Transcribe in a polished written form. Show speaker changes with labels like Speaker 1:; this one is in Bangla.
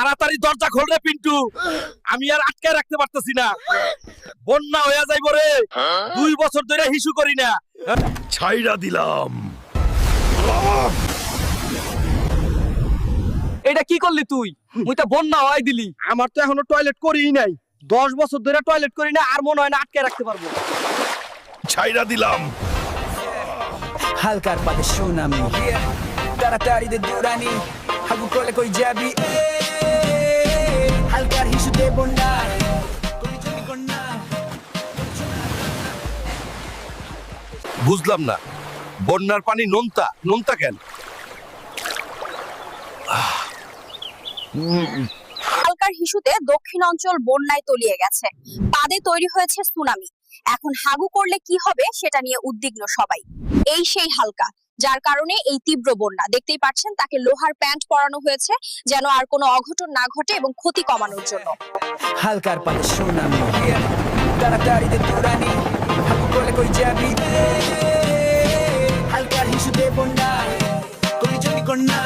Speaker 1: তাড়াতাড়ি দরজা খোল রে পিন্টু, আমি আর আটকে রাখতে পারতেছি না। বন্যা হয়ে যাইব রে, 2 বছর ধরে হিসু করি না। ছাইরা দিলাম।
Speaker 2: এটা কি করলি তুই? মুই তো বন্যা হয় দিলি।
Speaker 1: আমার তো এখনো টয়লেট করিই নাই।
Speaker 2: 10 বছর ধরে টয়লেট করি না, আর মনে হয় না আটকে রাখতে পারবো।
Speaker 1: ছাইরা দিলাম।
Speaker 3: হালকার পাতে সুনামি তাড়াতাড়ি দে দূরানি হাগু করলে কই যাবি হালকার হিসুতে বন্যা কই যাবি কন্যা
Speaker 1: বুঝলাম না, বন্যার পানি নোনতা নোনতা কেন?
Speaker 4: হালকার হিসুতে দক্ষিণ অঞ্চল বন্যায় তলিয়ে গেছে, বাদে তৈরি হয়েছে সুনামি। এখন হাগু করলে কি হবে সেটা নিয়ে উদ্বিগ্ন সবাই। এই সেই হালকা, যার কারণে এই তীব্র বন্যা। দেখতেই পাচ্ছেন তাকে লোহার প্যান্ট পরানো হয়েছে যেন আর কোনো অঘটন না ঘটে এবং ক্ষতি কমানোর জন্য।
Speaker 3: হালকার পাতে সুনামি তাড়াতাড়ি দে দূরানি হাগু করলে কই যাবি হালকার হিসুতে বন্যা কই যাবি কন্যা